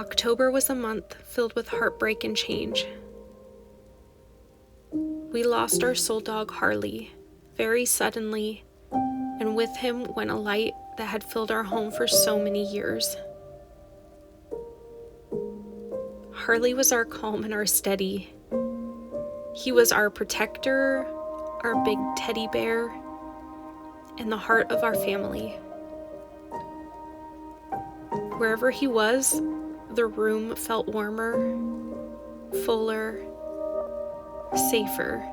October was a month filled with heartbreak and change. We lost our soul dog Harley very suddenly, and with him went a light that had filled our home for so many years. Harley was our calm and our steady. He was our protector, our big teddy bear, and the heart of our family. Wherever he was, the room felt warmer, fuller, safer.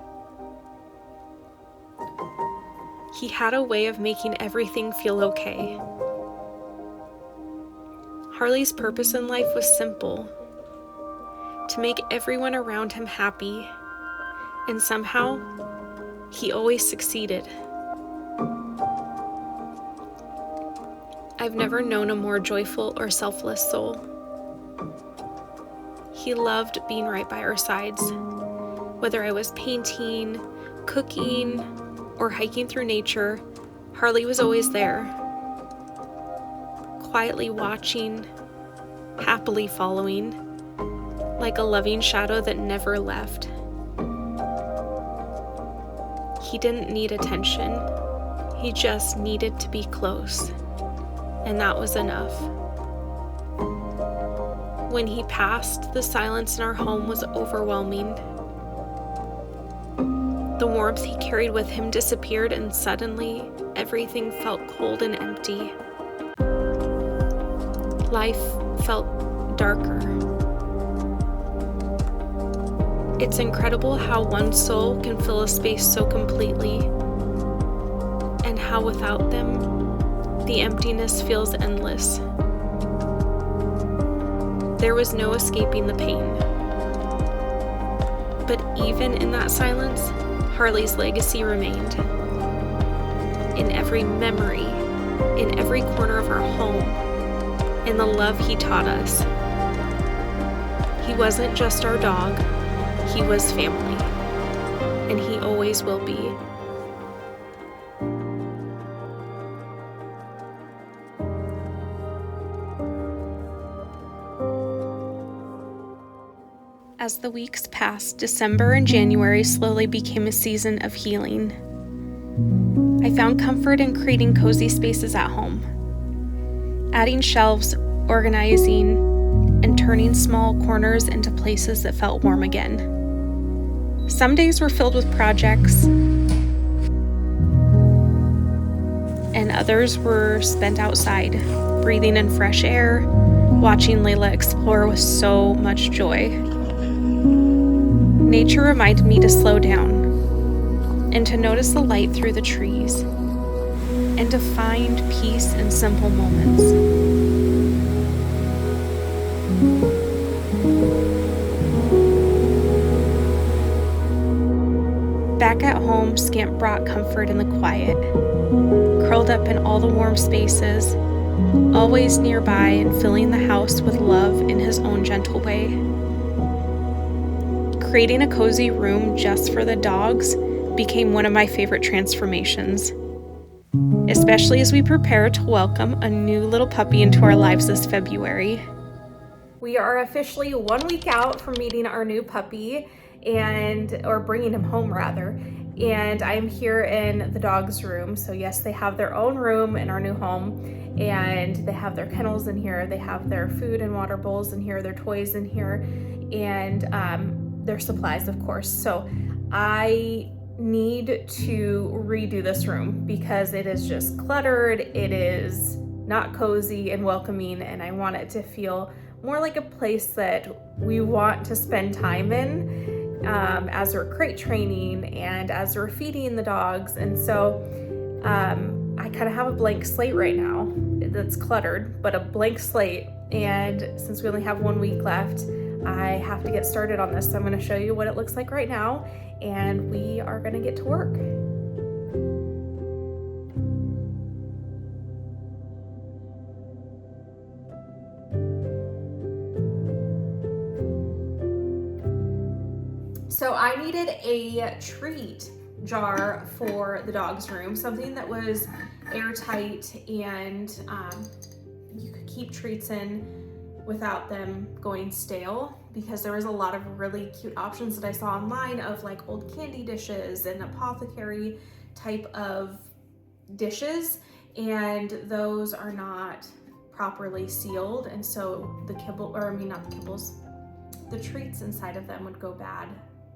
He had a way of making everything feel okay. Harley's purpose in life was simple: to make everyone around him happy, and somehow, he always succeeded. I've never known a more joyful or selfless soul. He loved being right by our sides. Whether I was painting, cooking, or hiking through nature, Harley was always there, quietly watching, happily following, like a loving shadow that never left. He didn't need attention. He just needed to be close, and that was enough. When he passed, the silence in our home was overwhelming. The warmth he carried with him disappeared, and suddenly everything felt cold and empty. Life felt darker. It's incredible how one soul can fill a space so completely, and how without them, the emptiness feels endless. There was no escaping the pain. But even in that silence, Harley's legacy remained. In every memory, in every corner of our home, in the love he taught us. He wasn't just our dog, he was family, and he always will be. As the weeks passed, December and January slowly became a season of healing. I found comfort in creating cozy spaces at home, adding shelves, organizing, and turning small corners into places that felt warm again. Some days were filled with projects, and others were spent outside, breathing in fresh air, watching Layla explore with so much joy. Nature reminded me to slow down and to notice the light through the trees and to find peace in simple moments. Back at home, Scamp brought comfort in the quiet, curled up in all the warm spaces, always nearby and filling the house with love in his own gentle way. Creating a cozy room just for the dogs became one of my favorite transformations, especially as we prepare to welcome a new little puppy into our lives this February. We are officially 1 week out from meeting our new puppy or bringing him home rather. And I'm here in the dog's room. So yes, they have their own room in our new home, and they have their kennels in here. They have their food and water bowls in here, their toys in here, and their supplies, of course. So I need to redo this room because it is just cluttered. It is not cozy and welcoming, and I want it to feel more like a place that we want to spend time in as we're crate training and as we're feeding the dogs. And so I kind of have a blank slate right now that's cluttered, but a blank slate. And since we only have 1 week left, I have to get started on this. So I'm going to show you what it looks like right now, and we are going to get to work. So I needed a treat jar for the dog's room, something that was airtight and you could keep treats in. without them going stale, because there was a lot of really cute options that I saw online of like old candy dishes and apothecary type of dishes, and those are not properly sealed, and so the kibble, or I mean not the kibbles, the treats inside of them would go bad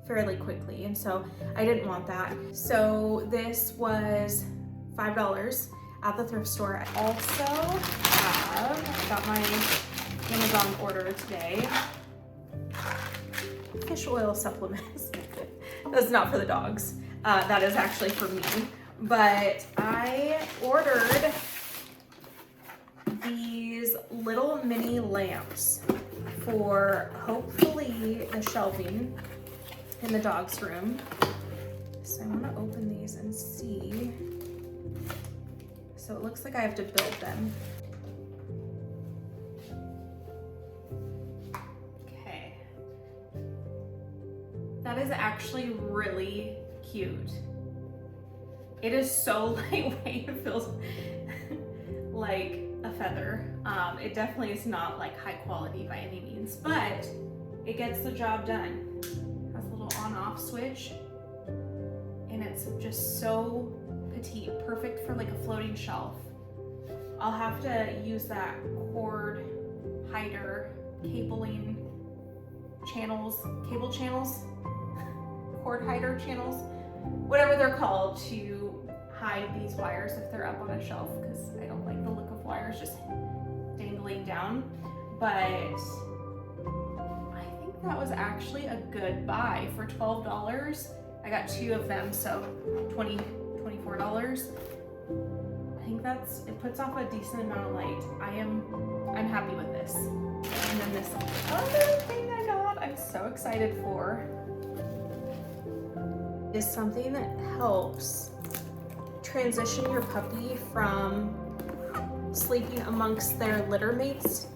fairly quickly, and so I didn't want that. So this was $5 at the thrift store. I also have, I got my Amazon order today, fish oil supplements. That's not for the dogs. That is actually for me. But I ordered these little mini lamps for hopefully the shelving in the dog's room. So I want to open these and see. So it looks like I have to build them. Okay. That is actually really cute. It is so lightweight, it feels like a feather. It definitely is not like high quality by any means, but it gets the job done. Has a little on-off switch, and it's just so petite, perfect for like a floating shelf. I'll have to use that cord hider, cabling channels, cable channels, cord hider channels, whatever they're called, to hide these wires if they're up on a shelf, because I don't like the look of wires just dangling down. But I think that was actually a good buy for $12. I got 2 of them, so $24. I think it puts off a decent amount of light. I'm happy with this. And then this other thing I got, I'm so excited for, is something that helps transition your puppy from sleeping amongst their litter mates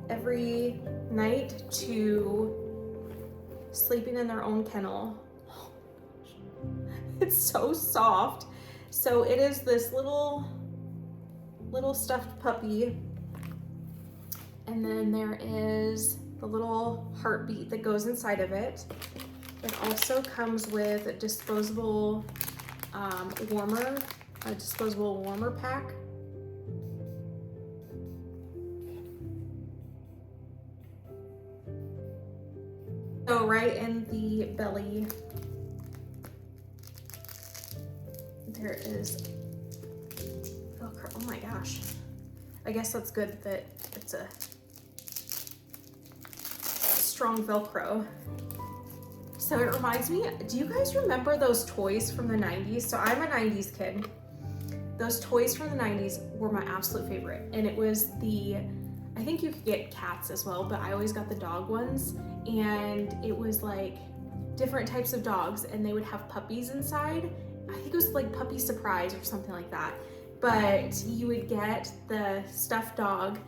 every night to sleeping in their own kennel. Oh my gosh. It's so soft. So it is this little stuffed puppy, and then there is the little heartbeat that goes inside of it. It also comes with a disposable warmer pack. So right in the belly, there is Velcro. Oh my gosh. I guess that's good that it's a strong Velcro. So it reminds me, do you guys remember those toys from the 90s? So I'm a 90s kid. Those toys from the 90s were my absolute favorite. And it was I think you could get cats as well, but I always got the dog ones. And it was like different types of dogs, and they would have puppies inside. I think it was like Puppy Surprise or something like that. But you would get the stuffed dog,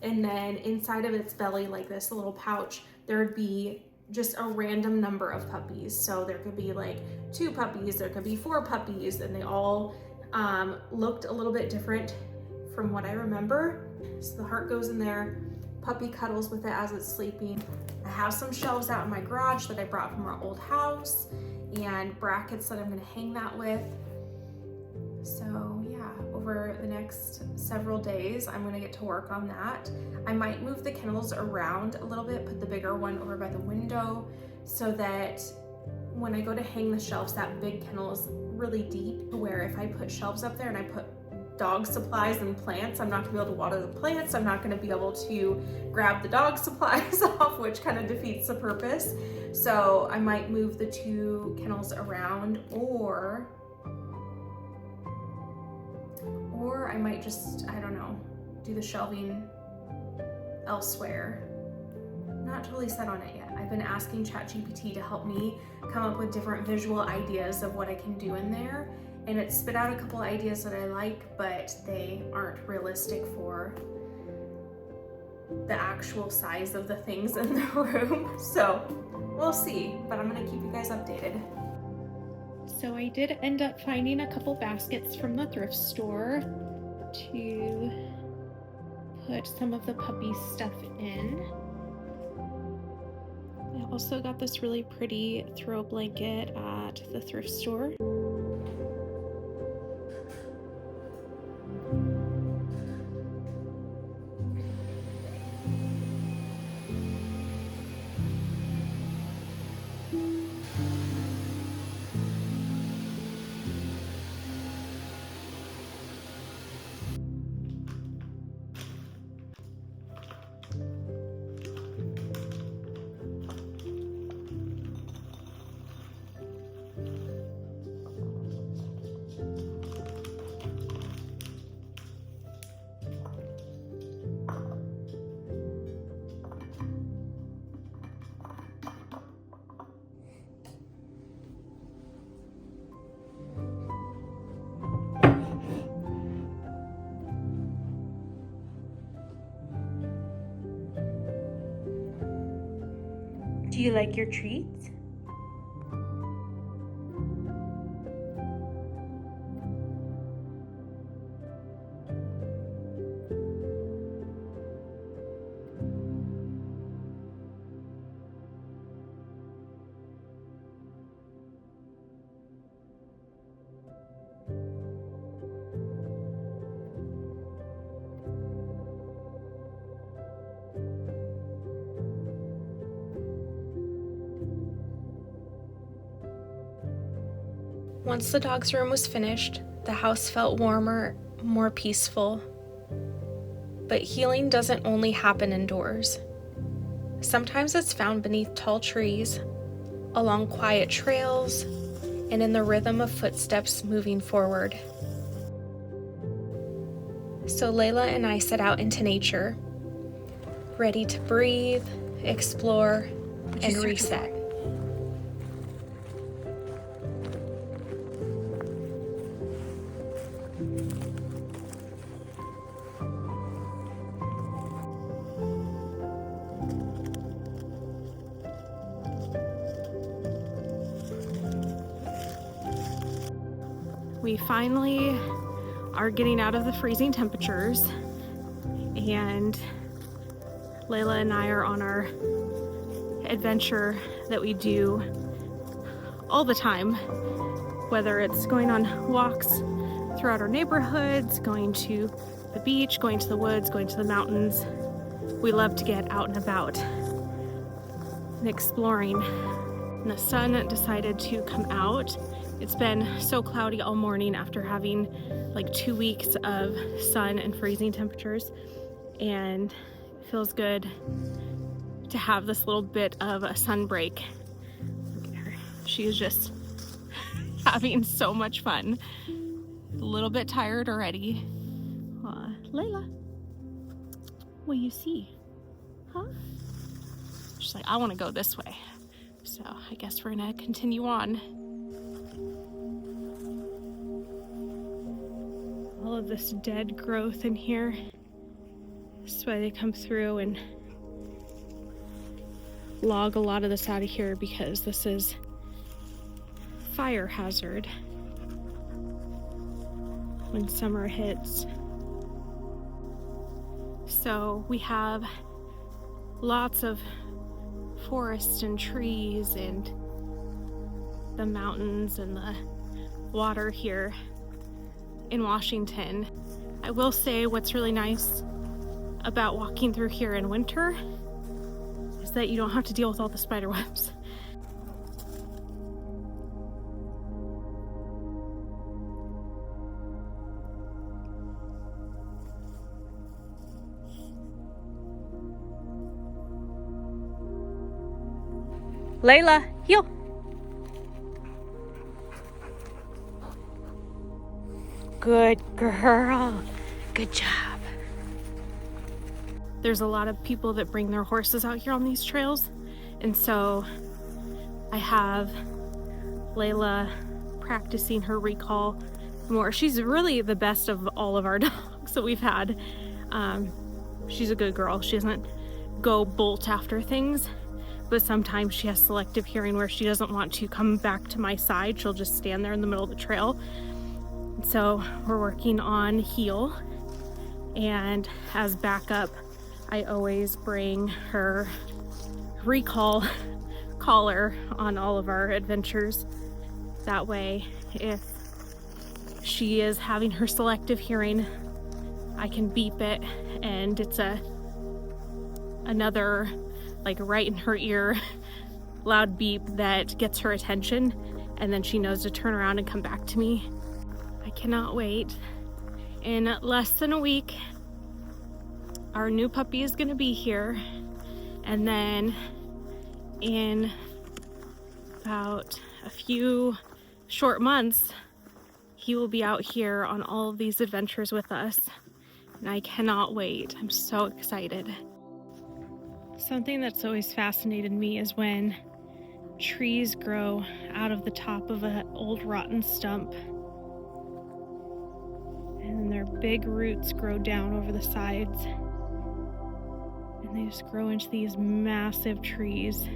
and then inside of its belly, like this little pouch, there would be just a random number of puppies. So there could be like 2 puppies, there could be 4 puppies, and they all looked a little bit different from what I remember. So the heart goes in there, puppy cuddles with it as it's sleeping. I have some shelves out in my garage that I brought from our old house, and brackets that I'm gonna hang that with. So yeah, over the next several days, I'm gonna get to work on that. I might move the kennels around a little bit, put the bigger one over by the window, so that when I go to hang the shelves, that big kennel is really deep, where if I put shelves up there and I put dog supplies and plants, I'm not gonna be able to water the plants, I'm not gonna be able to grab the dog supplies off, which kind of defeats the purpose. So I might move the 2 kennels around, or I might just, I don't know, do the shelving elsewhere. Not totally set on it yet. I've been asking ChatGPT to help me come up with different visual ideas of what I can do in there, and it spit out a couple ideas that I like, but they aren't realistic for the actual size of the things in the room. So we'll see, but I'm gonna keep you guys updated. So I did end up finding a couple baskets from the thrift store to put some of the puppy stuff in. I also got this really pretty throw blanket at the thrift store. Do you like your treats? Once the dog's room was finished, the house felt warmer, more peaceful. But healing doesn't only happen indoors. Sometimes it's found beneath tall trees, along quiet trails, and in the rhythm of footsteps moving forward. So Layla and I set out into nature, ready to breathe, explore, and reset. We finally are getting out of the freezing temperatures, and Layla and I are on our adventure that we do all the time, whether it's going on walks throughout our neighborhoods, going to the beach, going to the woods, going to the mountains. We love to get out and about and exploring. And the sun decided to come out. It's been so cloudy all morning after having like 2 weeks of sun and freezing temperatures, and it feels good to have this little bit of a sun break. Look at her. She is just having so much fun. A little bit tired already. Layla, what do you see? Huh? She's like, I want to go this way. So I guess we're gonna continue on. All of this dead growth in here. That's why they come through and log a lot of this out of here, because this is fire hazard when summer hits. So we have lots of forests and trees and the mountains and the water here in Washington. I will say what's really nice about walking through here in winter is that you don't have to deal with all the spider webs. Layla, heel. Good girl. Good job. There's a lot of people that bring their horses out here on these trails, and so I have Layla practicing her recall more. She's really the best of all of our dogs that we've had. She's a good girl. She doesn't go bolt after things, but sometimes she has selective hearing where she doesn't want to come back to my side. She'll just stand there in the middle of the trail. So we're working on heel, and as backup, I always bring her recall collar on all of our adventures. That way, if she is having her selective hearing, I can beep it and it's another, like right in her ear, loud beep that gets her attention, and then she knows to turn around and come back to me. I cannot wait. In less than a week, our new puppy is gonna be here, and then in about a few short months, he will be out here on all of these adventures with us, and I cannot wait. I'm so excited. Something that's always fascinated me is when trees grow out of the top of an old rotten stump, and their big roots grow down over the sides, and they just grow into these massive trees.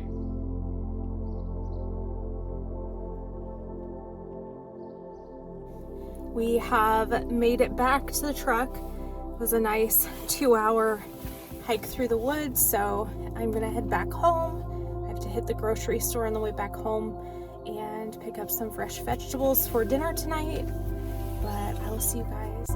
We have made it back to the truck. It was a nice 2-hour hike through the woods, so I'm gonna head back home. I have to hit the grocery store on the way back home and pick up some fresh vegetables for dinner tonight, but I will see you guys.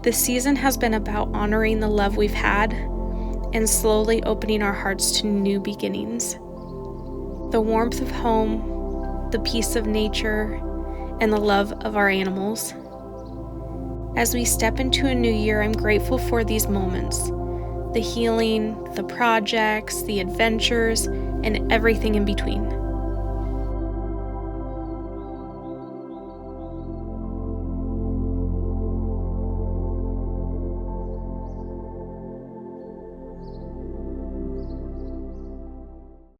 This season has been about honoring the love we've had and slowly opening our hearts to new beginnings. The warmth of home, the peace of nature, and the love of our animals. As we step into a new year, I'm grateful for these moments, the healing, the projects, the adventures, and everything in between.